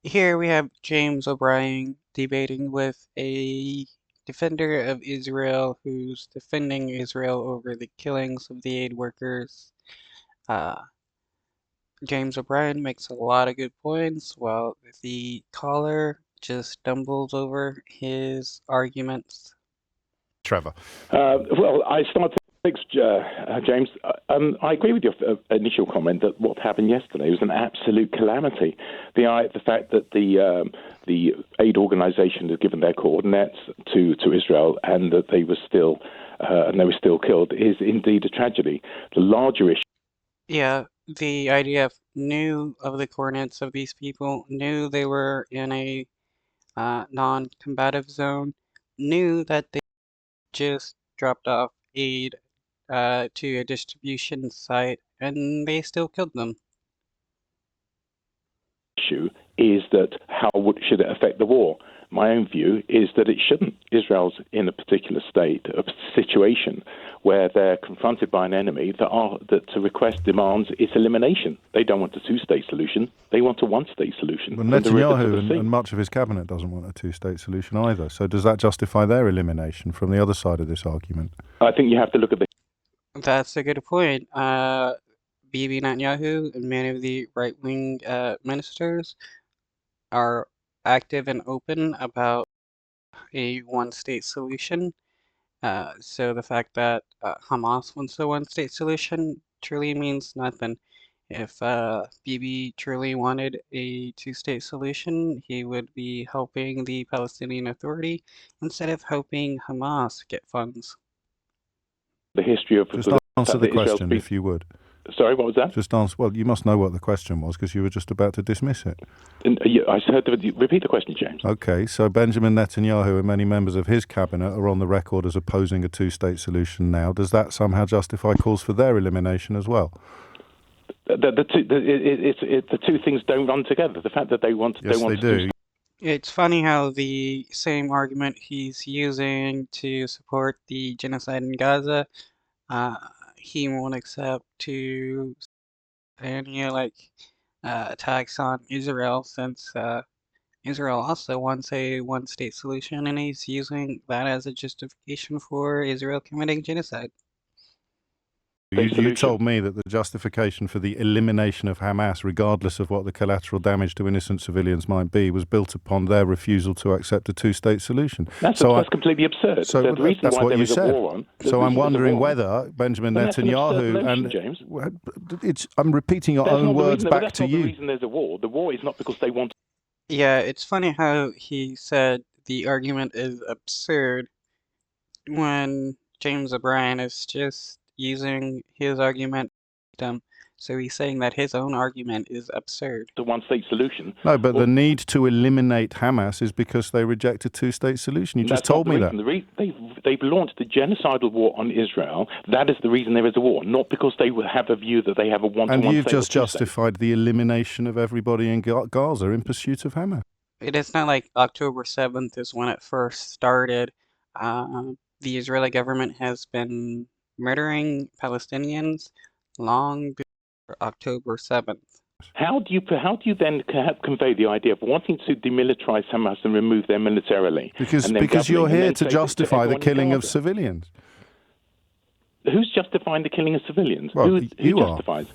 Here we have James O'Brien debating with a defender of Israel who's defending Israel over the killings of the aid workers. Uh, James O'Brien makes a lot of good points, while the caller just stumbles over his arguments. Trevor. Well, I start to fix, James. I agree with your initial comment that what happened yesterday was an absolute calamity. The fact that the aid organisation had given their coordinates to Israel and that they were still killed is indeed a tragedy. The larger issue. Yeah, the IDF knew of the coordinates of these people, knew they were in a non-combative zone, knew that they just dropped off aid to a distribution site, and they still killed them. Issue is that should it affect the war? My own view is that it shouldn't. Israel's in a particular state of situation where they're confronted by an enemy that to request demands its elimination. They don't want a two-state solution. They want a one-state solution. Well, Netanyahu and much of his cabinet doesn't want a two-state solution either. So does that justify their elimination from the other side of this argument? I think you have to look at the... That's a good point. Bibi Netanyahu and many of the right-wing ministers are active and open about a one-state solution. So the fact that Hamas wants a one-state solution truly means nothing. If Bibi truly wanted a two-state solution, he would be helping the Palestinian Authority instead of helping Hamas get funds. The history of... Just answer the question, if you would. Sorry, what was that? Just answer. Well, you must know what the question was because you were just about to dismiss it. I heard repeat the question, James. Okay, so Benjamin Netanyahu and many members of his cabinet are on the record as opposing a two-state solution now. Does that somehow justify calls for their elimination as well? The two things don't run together. The fact that they want... Yes, they do. It's funny how the same argument he's using to support the genocide in Gaza, he won't accept to any attacks on Israel since Israel also wants a one-state solution, and he's using that as a justification for Israel committing genocide. You told me that the justification for the elimination of Hamas, regardless of what the collateral damage to innocent civilians might be, was built upon their refusal to accept a two-state solution. That's completely absurd. So that's what you said. So I'm wondering whether Benjamin Netanyahu and James. I'm repeating your own words back to you. The reason there's a war. The war is not because they want. Yeah, it's funny how he said the argument is absurd when James O'Brien is just using his argument. So he's saying that his own argument is absurd. The one-state solution. No, but the need to eliminate Hamas is because they reject a two-state solution. You just told me that. They've launched a genocidal war on Israel. That is the reason there is a war, not because they have a view that they have a one-to-one state. And you've just justified the elimination of everybody in Gaza in pursuit of Hamas. It is not like October 7th is when it first started. The Israeli government has been murdering Palestinians long before October 7th. How do you then convey the idea of wanting to demilitarize Hamas and remove them militarily? Because you're here to justify the killing of civilians. Who's justifying the killing of civilians? Well, who justifies?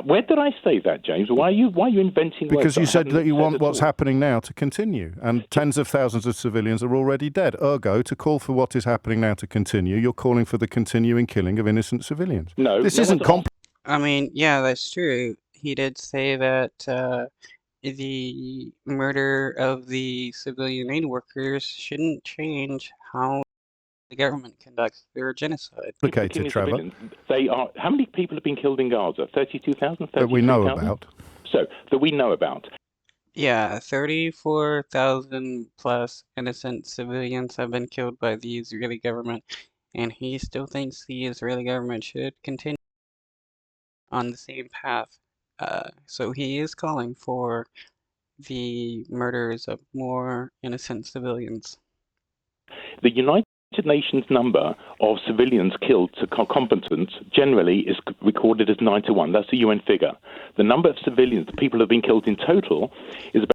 Where did I say that, James? Why are you inventing words? Because you said that you want what's happening now to continue, and tens of thousands of civilians are already dead. Ergo, to call for what is happening now to continue, you're calling for the continuing killing of innocent civilians. No, this isn't complex. I mean, yeah, that's true. He did say that the murder of the civilian aid workers shouldn't change how the government conducts their genocide. Complicated, Trevor. How many people have been killed in Gaza? 32,000? That we know about. That we know about. Yeah, 34,000 plus innocent civilians have been killed by the Israeli government, and he still thinks the Israeli government should continue on the same path. So he is calling for the murders of more innocent civilians. The United Nations number of civilians killed to combatants generally is recorded as 9 to 1. That's the UN figure. The number of civilians, the people who have been killed in total, is about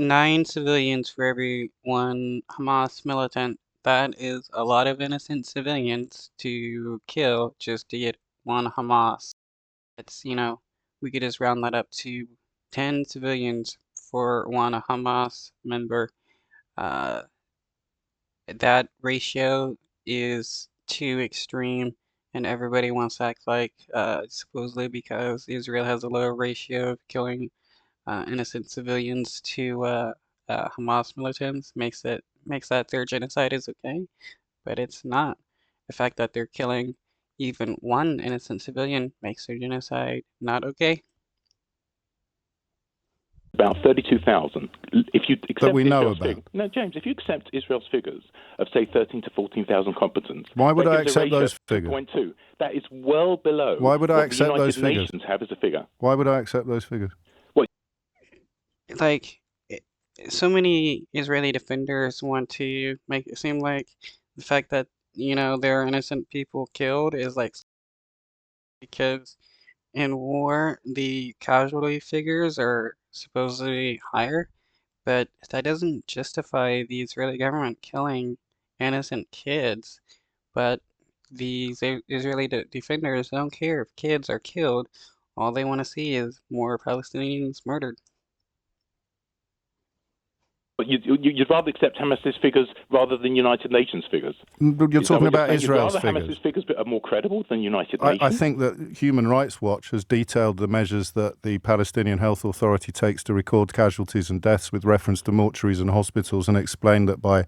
9 civilians for every one Hamas militant. That is a lot of innocent civilians to kill just to get one Hamas. It's, we could just round that up to 10 civilians for one Hamas member. Uh, that ratio is too extreme, and everybody wants to act like supposedly because Israel has a lower ratio of killing innocent civilians to Hamas militants makes that their genocide is okay, but it's not. The fact that they're killing even one innocent civilian makes their genocide not okay. About 32,000. If you accept that we know Israel's about. figure, no, James, if you accept Israel's figures of say 13 to 14,000 combatants, Why would that I gives a accept ratio those of figures? 2.2. That is well below Why would I what accept the United those figures? Nations have as a figure. Why would I accept those figures? Like, so many Israeli defenders want to make it seem like the fact that, there are innocent people killed is like because in war, the casualty figures are supposedly higher, but that doesn't justify the Israeli government killing innocent kids. But these Israeli defenders don't care if kids are killed. All they want to see is more Palestinians murdered. But you'd rather accept Hamas's figures rather than United Nations figures. You're talking about saying? Israel's You'd rather figures. Hamas's figures are more credible than United Nations? I think that Human Rights Watch has detailed the measures that the Palestinian Health Authority takes to record casualties and deaths with reference to mortuaries and hospitals, and explained that by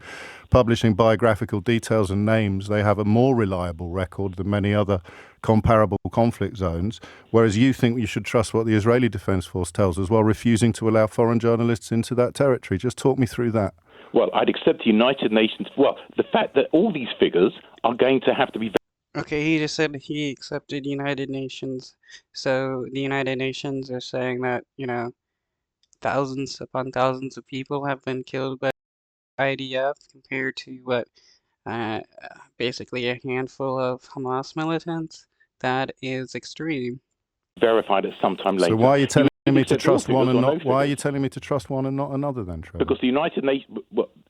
publishing biographical details and names, they have a more reliable record than many other comparable conflict zones, whereas you think you should trust what the Israeli Defense Force tells us while refusing to allow foreign journalists into that territory. Just talk me through that. Well, I'd accept the United Nations. Well, the fact that all these figures are going to have to be. Okay, he just said he accepted United Nations. So the United Nations are saying that, thousands upon thousands of people have been killed by IDF compared to what, uh, basically a handful of Hamas militants. That is extreme. Verified at some time later. So why are you telling me to accept all trust one figures and or no not? Why are you figures? telling me to trust one and not another then, Trevor? Because the United Nations,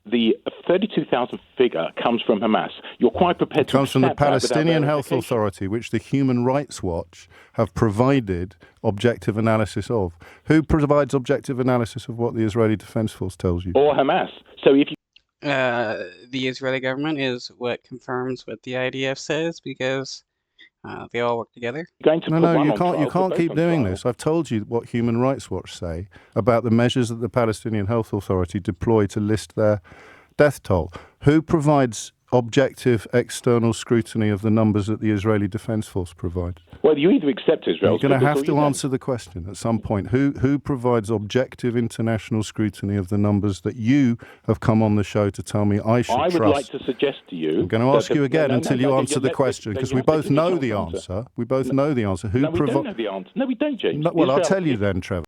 the 32,000 figure comes from Hamas. You're quite prepared to comes from the accept that without Palestinian Health verification. Authority, which the Human Rights Watch have provided objective analysis of. Who provides objective analysis of what the Israeli Defense Force tells you? Or Hamas. So if you The Israeli government is what confirms what the IDF says because they all work together. going to put No, one you on can't. trial, You put can't both keep on doing trial. this. I've told you what Human Rights Watch say about the measures that the Palestinian Health Authority deploy to list their death toll. Who provides objective external scrutiny of the numbers that the Israeli Defense Force provides? Well, you either accept You're Israel's going to figures have or you to don't. answer the question at some point. Who provides objective international scrutiny of the numbers that you have come on the show to tell me I should I would trust? like to suggest to you. I'm going to ask you again until you answer the question, because we both know the answer. We both know the answer. No, we don't know the answer. No, we don't, James. Well, I'll Israel tell you is- then, Trevor.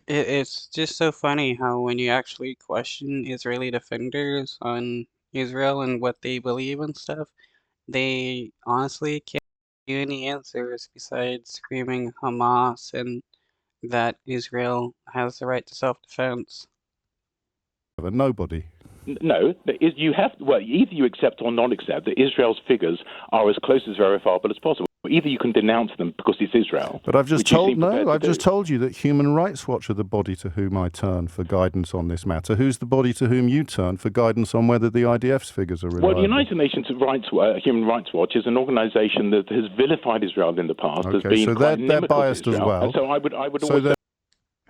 It's just so funny how when you actually question Israeli defenders on Israel and what they believe and stuff, they honestly can't give you any answers besides screaming Hamas and that Israel has the right to self-defense. Nobody. No, you have. Well, either you accept or non-accept that Israel's figures are as close as verifiable as possible. Either you can denounce them because it's Israel. But I've just which you told seem prepared to I've just do. told you that Human Rights Watch are the body to whom I turn for guidance on this matter. Who's the body to whom you turn for guidance on whether the IDF's figures are reliable? Well, the United Nations Human Rights Watch is an organisation that has vilified Israel in the past. Okay, has been so quite they're inimical to biased as Israel. well. And so I would So always.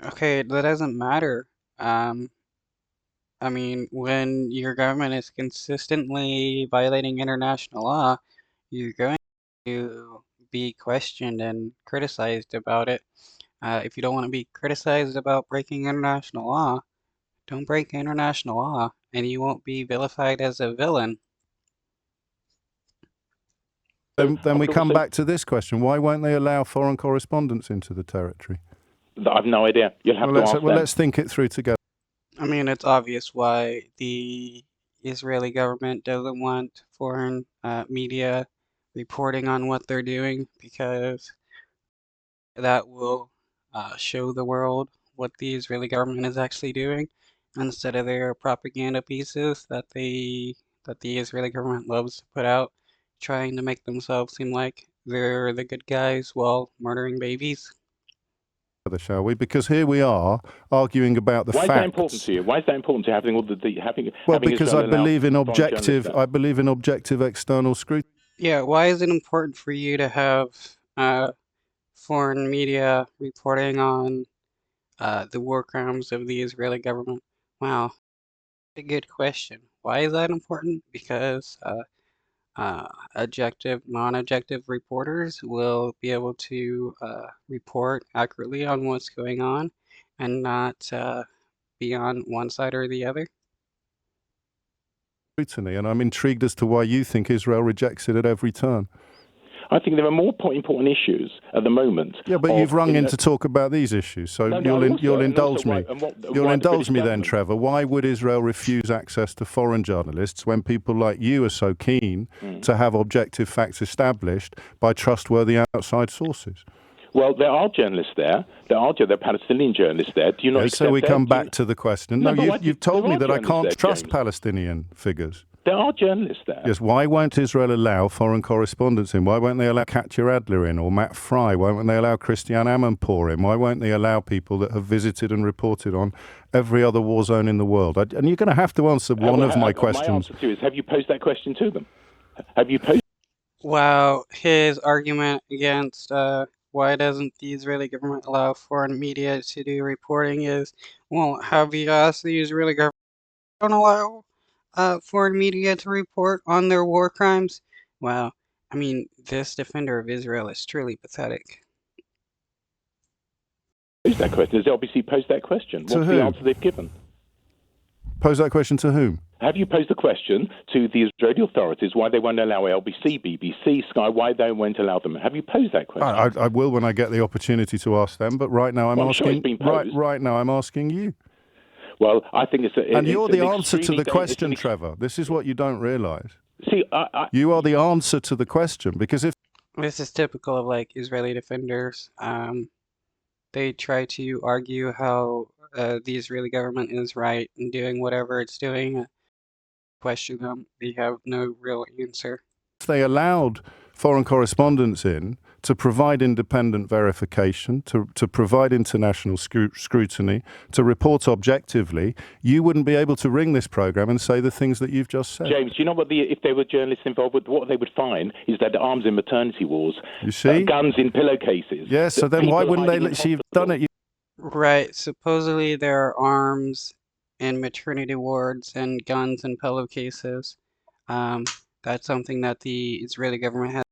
Okay, that doesn't matter. I mean, when your government is consistently violating international law, you're going to be questioned and criticized about it. If you don't want to be criticized about breaking international law, don't break international law, and you won't be vilified as a villain. Then we come back to this question. Why won't they allow foreign correspondents into the territory? I've no idea. You'll have to ask them. Let's think it through together. I mean, it's obvious why the Israeli government doesn't want foreign media reporting on what they're doing, because that will show the world what the Israeli government is actually doing. instead of their propaganda pieces that the Israeli government loves to put out, trying to make themselves seem like they're the good guys while murdering babies. Shall we? Because here we are arguing about the Why is that important facts. to you? Why is that important to you, having all having Well, because Israel I believe in foreign journalists there? I believe in objective external scrutiny. Yeah, why is it important for you to have foreign media reporting on the war crimes of the Israeli government? Wow, a good question. Why is that important? Because objective, non-objective reporters will be able to report accurately on what's going on and not be on one side or the other. And I'm intrigued as to why you think Israel rejects it at every turn. I think there are more important issues at the moment. Yeah, but you've rung in to talk about these issues, so you'll indulge me. You'll indulge me then, Trevor. Why would Israel refuse access to foreign journalists when people like you are so keen to have objective facts established by trustworthy outside sources? Well, there are journalists there. There are Palestinian journalists there. Do you not accept so we that? come back to the question. No, you've told me that I can't trust Palestinian figures. There are journalists there. Yes, why won't Israel allow foreign correspondents in? Why won't they allow Katya Adler in or Matt Fry? Why won't they allow Christiane Amanpour in? Why won't they allow people that have visited and reported on every other war zone in the world? And you're going to have to answer one of my questions. My answer to you is, have you posed that question to them? Have you posed? Wow, his argument against why doesn't the Israeli government allow foreign media to do reporting is, well, have you asked the Israeli government don't allow foreign media to report on their war crimes? Wow, I mean, this defender of Israel is truly pathetic. Pose that question. Has the LBC posed that question? What's the answer they've given? Pose that question to whom? Have you posed the question to the Israeli authorities why they won't allow LBC, BBC, Sky, why they won't allow them? Have you posed that question? I will when I get the opportunity to ask them, but right now I'm asking. Sure it's been posed. Right now I'm asking you. Well, I think it's and you're the answer to the question, Trevor. This is what you don't realise. See, you are the answer to the question, because if this is typical of like Israeli defenders, they try to argue how the Israeli government is right in doing whatever it's doing. Question them, they have no real answer. If they allowed foreign correspondents in to provide independent verification, to provide international scrutiny, to report objectively, you wouldn't be able to ring this program and say the things that you've just said. James, you know what? If there were journalists involved, what they would find is that arms in maternity wards, you see, guns in pillowcases. Yes, so then why wouldn't they? You've done it. Right. Supposedly there are arms in maternity wards and guns in pillowcases. That's something that the Israeli government has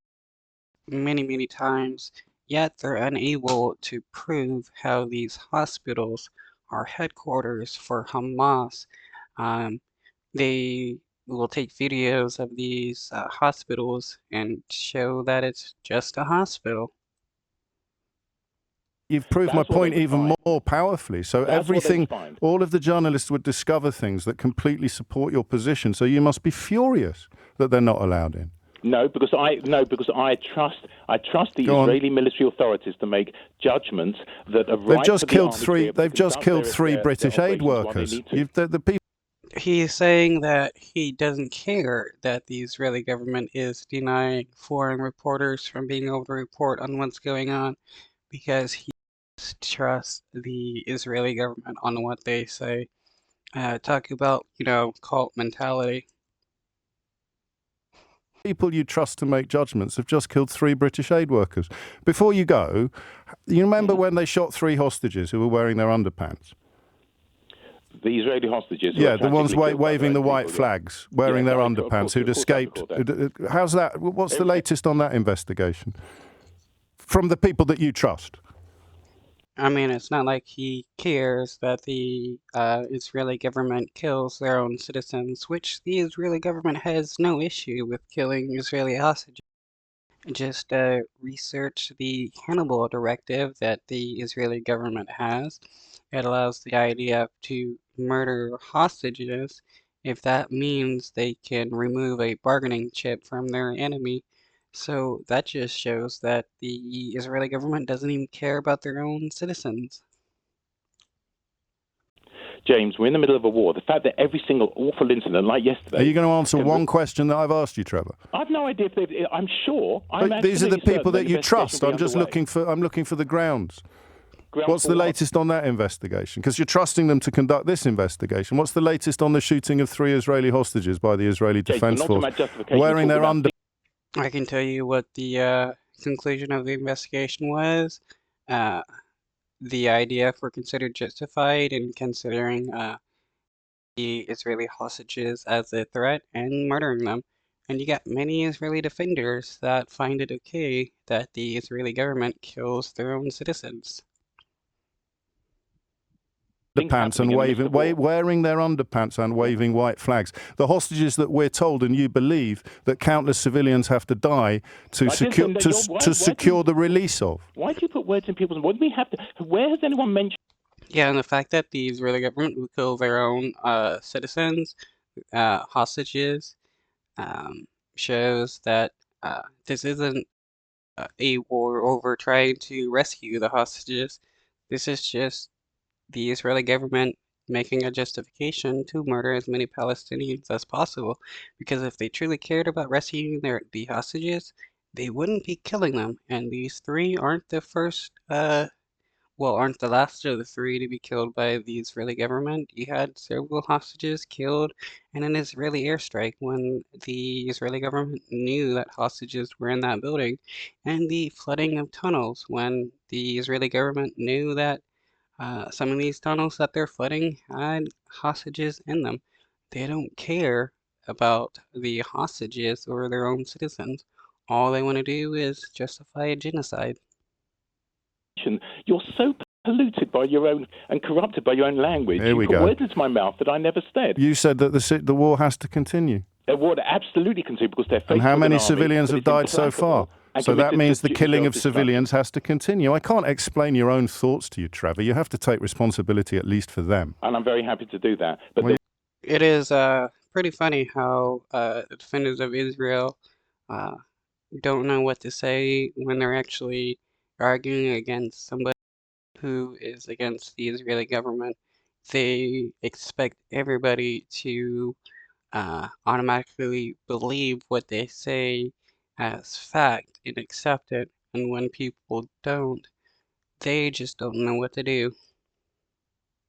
many times, yet they're unable to prove how these hospitals are headquarters for Hamas. They will take videos of these hospitals and show that it's just a hospital. You've proved my point even more powerfully. So everything, all of the journalists would discover things that completely support your position. So you must be furious that they're not allowed in. No, because I trust the Israeli military authorities to make judgments that are right. They've just killed three British aid workers. The people. He's saying that he doesn't care that the Israeli government is denying foreign reporters from being able to report on what's going on because he trusts the Israeli government on what they say. Talk about, cult mentality. People you trust to make judgments have just killed 3 British aid workers. Before you go, you remember when they shot 3 hostages who were wearing their underpants? The Israeli hostages? Yeah, the ones waving the white flags, wearing their underpants, who'd escaped. How's that? What's the latest on that investigation? From the people that you trust? I mean, it's not like he cares that the Israeli government kills their own citizens, which the Israeli government has no issue with killing Israeli hostages. Just research the Hannibal directive that the Israeli government has. It allows the IDF to murder hostages if that means they can remove a bargaining chip from their enemy. So that just shows that the Israeli government doesn't even care about their own citizens. James, we're in the middle of a war. The fact that every single awful incident, like yesterday... Are you going to answer one question that I've asked you, Trevor? I've no idea if they've... I'm sure... These are the people that you trust. I'm looking for the grounds. What's the latest on that investigation? Because you're trusting them to conduct this investigation. What's the latest on the shooting of 3 Israeli hostages by the Israeli Defense Force wearing their under... I can tell you what the conclusion of the investigation was. The IDF were considered justified in considering the Israeli hostages as a threat and murdering them. And you got many Israeli defenders that find it okay that the Israeli government kills their own citizens. Underpants and wearing their underpants and waving white flags. The hostages that we're told, and you believe, that countless civilians have to die to secure the release of. Why do you put words in people's... What do we have to... Where has anyone mentioned... Yeah, and the fact that the Israeli government would kill their own citizens, hostages, shows that this isn't a war over trying to rescue the hostages. This is just the Israeli government making a justification to murder as many Palestinians as possible. Because if they truly cared about rescuing the hostages, they wouldn't be killing them. And these 3 aren't the first, aren't the last of the 3 to be killed by the Israeli government. You had several hostages killed in an Israeli airstrike when the Israeli government knew that hostages were in that building, and the flooding of tunnels when the Israeli government knew that some of these tunnels that they're flooding had hostages in them. They don't care about the hostages or their own citizens. All they want to do is justify a genocide. You're so polluted by your own and corrupted by your own language. Here we go. You put words into my mouth that I never said. You said that the war has to continue. The war absolutely continue because they're... And how many civilians have died so far? So that means the killing of civilians has to continue. I can't explain your own thoughts to you, Trevor. You have to take responsibility at least for them. And I'm very happy to do that. But it is pretty funny how the defenders of Israel don't know what to say when they're actually arguing against somebody who is against the Israeli government. They expect everybody to automatically believe what they say as fact and accept it, and when people don't, they just don't know what to do.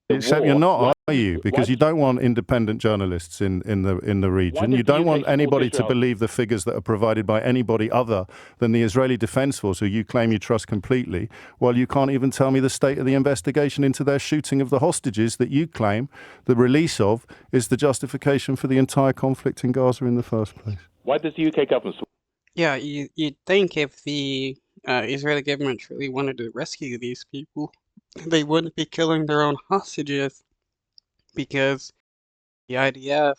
Except you're not, are you? Because you don't want independent journalists in the region. You don't want anybody to believe the figures that are provided by anybody other than the Israeli Defense Force, who you claim you trust completely, while you can't even tell me the state of the investigation into their shooting of the hostages that you claim the release of is the justification for the entire conflict in Gaza in the first place. Why does the UK government... Yeah, you'd think if the Israeli government truly wanted to rescue these people, they wouldn't be killing their own hostages, because the IDF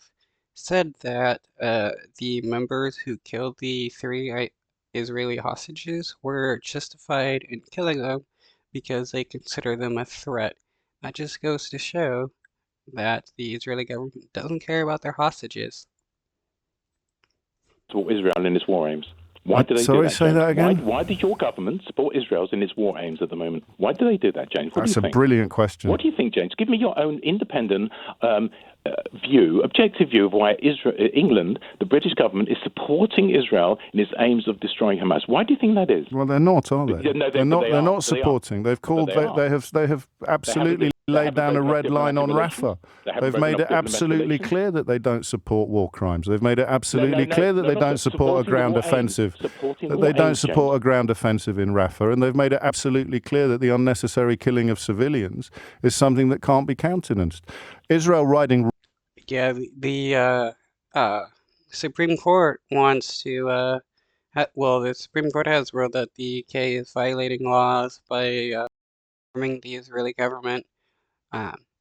said that the members who killed the 3 Israeli hostages were justified in killing them because they consider them a threat. That just goes to show that the Israeli government doesn't care about their hostages. Support Israel in its war aims. Why do they do that, say that again? Why did your government support Israel in its war aims at the moment? Why do they do that, James? That's a brilliant question. What do you think, James? Give me your own independent objective view of why England, the British government, is supporting Israel in its aims of destroying Hamas. Why do you think that is? Well, they're not, are they? No, they're not supporting. They've called. They have absolutely laid down a red line on Rafah. They've made it absolutely clear that they don't support war crimes. They've made it absolutely clear that they don't support a ground offensive. That they don't support a ground offensive in Rafah, and they've made it absolutely clear that the unnecessary killing of civilians is something that can't be countenanced. Israel riding. Yeah, the Supreme Court wants to. The Supreme Court has ruled that the UK is violating laws by harming the Israeli government.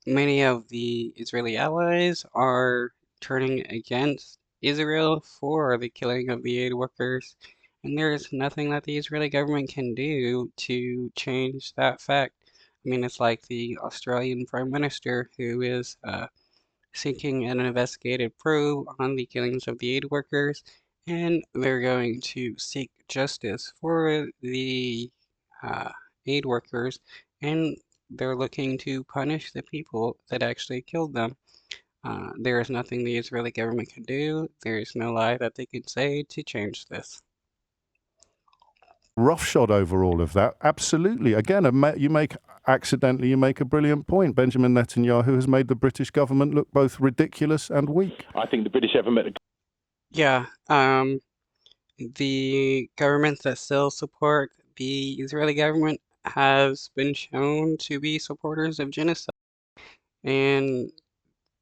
Many of the Israeli allies are turning against Israel for the killing of the aid workers, and there is nothing that the Israeli government can do to change that fact. I mean, it's like the Australian Prime Minister who is seeking an investigative probe on the killings of the aid workers, and they're going to seek justice for the aid workers, and they're looking to punish the people that actually killed them. There is nothing the Israeli government can do. There is no lie that they can say to change this. Roughshod over all of that. Absolutely. Again, you make a brilliant point. Benjamin Netanyahu has made the British government look both ridiculous and weak. I think the British government. Yeah, the governments that still support the Israeli government has been shown to be supporters of genocide, and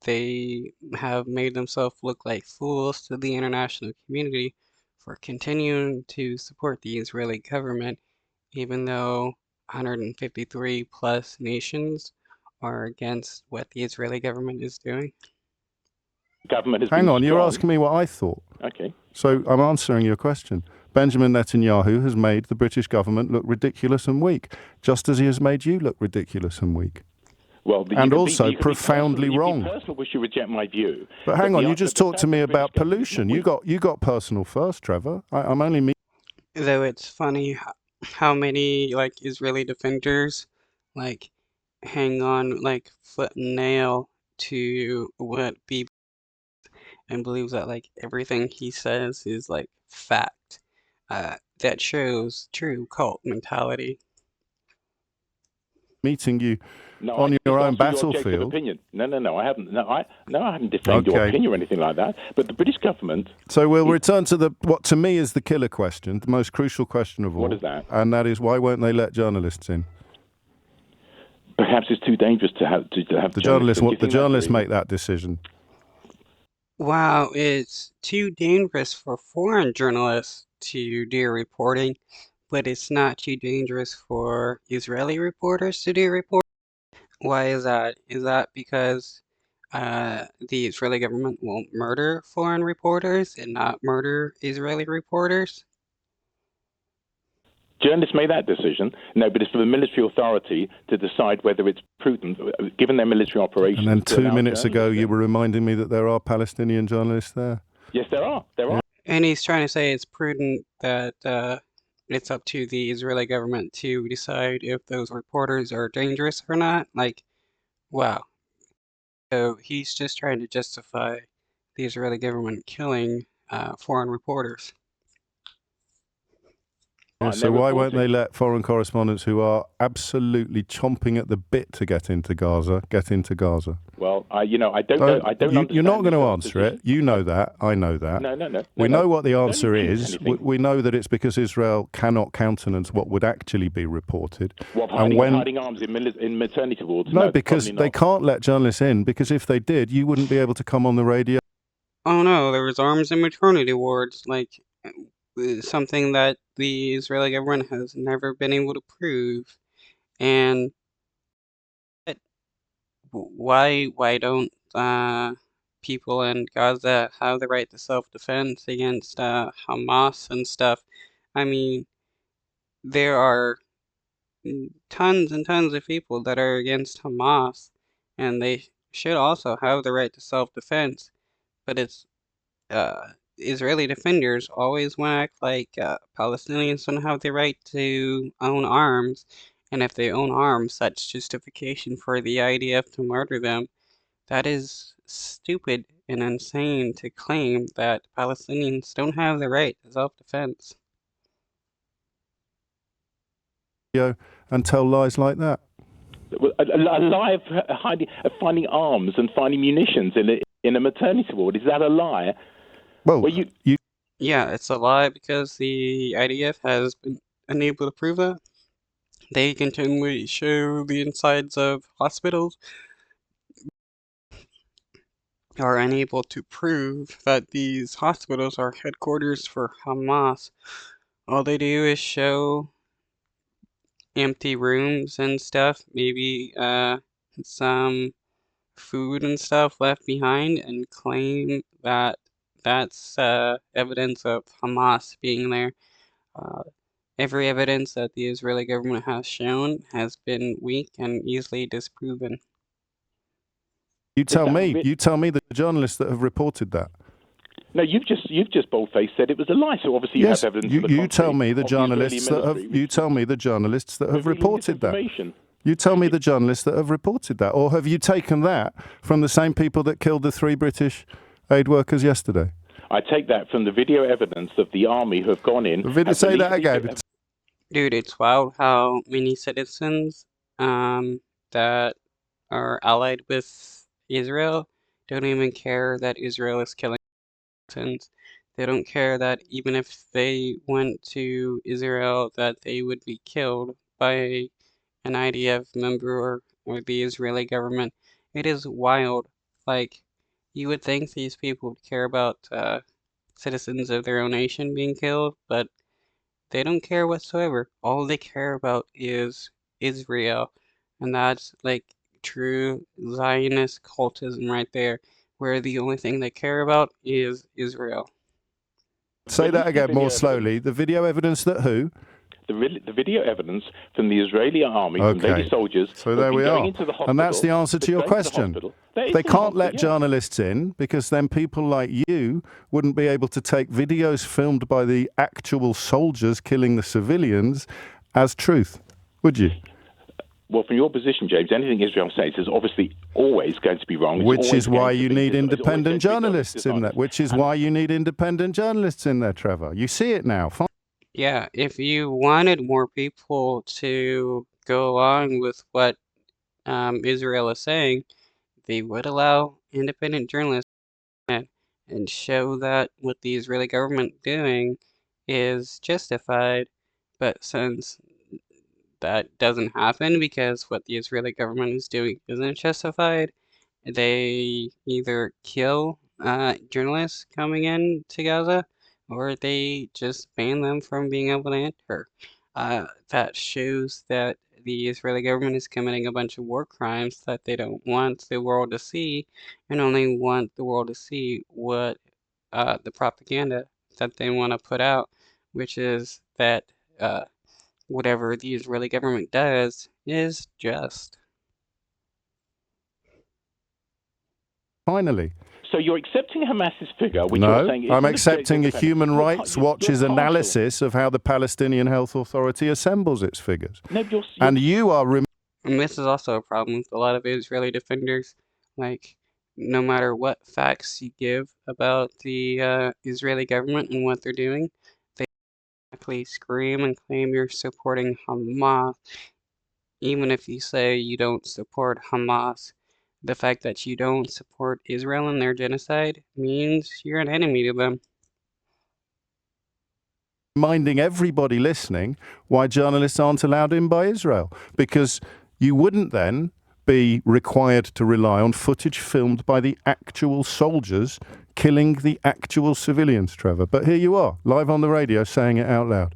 they have made themselves look like fools to the international community for continuing to support the Israeli government, even though 153 plus nations are against what the Israeli government is doing. Government has Hang on, you're strong. asking me what I thought. Okay. So I'm answering your question. Benjamin Netanyahu has made the British government look ridiculous and weak, just as he has made you look ridiculous and weak. Well, and also profoundly wrong. You can be personal, wish you reject my view. But hang on, you just talked to me about pollution. You got personal first, Trevor. I'm only me. Though it's funny how many like Israeli defenders like hang on like foot and nail to what Bibi and believes that like everything he says is like fact. That shows true cult mentality. Meeting you on your own battlefield. Opinion. No, I haven't. No, I haven't defined your opinion or anything like that. But the British government. So we'll return to what to me is the killer question, the most crucial question of all. What is that? And that is, why won't they let journalists in? Perhaps it's too dangerous to have the journalists. What the journalists make that decision? Wow, it's too dangerous for foreign journalists to do reporting, but it's not too dangerous for Israeli reporters to do reporting. Why is that? Is that because the Israeli government won't murder foreign reporters and not murder Israeli reporters? Journalists made that decision. No, but it's for the military authority to decide whether it's prudent, given their military operations. And then 2 minutes ago, you were reminding me that there are Palestinian journalists there. Yes, there are. There are. And he's trying to say it's prudent that it's up to the Israeli government to decide if those reporters are dangerous or not. Like, wow. So he's just trying to justify the Israeli government killing foreign reporters. Yeah, so why won't they let foreign correspondents who are absolutely chomping at the bit to get into Gaza? Well, I don't know. I don't. You're not going to answer it. You know that. I know that. No. We know what the answer is. We know that it's because Israel cannot countenance what would actually be reported. What, hiding arms in maternity wards? No, because they can't let journalists in. Because if they did, you wouldn't be able to come on the radio. Oh no, there was arms in maternity wards, like something that the Israeli government has never been able to prove. And why don't people in Gaza have the right to self-defense against Hamas and stuff? I mean, there are tons and tons of people that are against Hamas, and they should also have the right to self-defense. But it's Israeli defenders always want to act like Palestinians don't have the right to own arms, and if they own arms, that's justification for the IDF to murder them. That is stupid and insane to claim that Palestinians don't have the right to self-defense. And tell lies like that. A lie of finding arms and finding munitions in a maternity ward. Is that a lie? Well, yeah, it's a lie because the IDF has been unable to prove that. They continually show the insides of hospitals, are unable to prove that these hospitals are headquarters for Hamas. All they do is show empty rooms and stuff, maybe some food and stuff left behind, and claim that that's evidence of Hamas being there. Every evidence that the Israeli government has shown has been weak and easily disproven. You tell me the journalists that have reported that. No, you've just bold-faced said it was a lie. So obviously you have evidence. You tell me the journalists that have reported that. You tell me the journalists that have reported that. Or have you taken that from the same people that killed the 3 British aid workers yesterday? I take that from the video evidence of the army who have gone in. Say that again. Dude, it's wild how many citizens that are allied with Israel don't even care that Israel is killing citizens. They don't care that even if they went to Israel, that they would be killed by an IDF member or the Israeli government. It is wild. Like, you would think these people would care about citizens of their own nation being killed, but they don't care whatsoever. All they care about is Israel. And that's like true Zionist cultism right there, where the only thing they care about is Israel. Say that again more slowly. The video evidence that who? The video evidence from the Israeli army, from lady soldiers. So there we are. And that's the answer to your question. They can't let journalists in because then people like you wouldn't be able to take videos filmed by the actual soldiers killing the civilians as truth, would you? Well, from your position, James, anything Israel says is obviously always going to be wrong. Which is why you need independent journalists in there. Which is why you need independent journalists in there, Trevor. You see it now. Yeah, if you wanted more people to go along with what Israel is saying, they would allow independent journalists and show that what the Israeli government doing is justified. But since that doesn't happen because what the Israeli government is doing isn't justified, they either kill journalists coming in to Gaza or they just ban them from being able to enter. That shows that the Israeli government is committing a bunch of war crimes that they don't want the world to see and only want the world to see what the propaganda that they want to put out, which is that whatever the Israeli government does is just. Finally. So you're accepting Hamas's figure, which no, you're saying is... I'm accepting a Human Rights Watch's analysis of how the Palestinian Health Authority assembles its figures. No, and you are... And this is also a problem with a lot of Israeli defenders. Like, no matter what facts you give about the Israeli government and what they're doing, they actually scream and claim you're supporting Hamas. Even if you say you don't support Hamas, the fact that you don't support Israel and their genocide means you're an enemy to them. Reminding everybody listening why journalists aren't allowed in by Israel. Because you wouldn't then be required to rely on footage filmed by the actual soldiers killing the actual civilians, Trevor. But here you are, live on the radio, saying it out loud.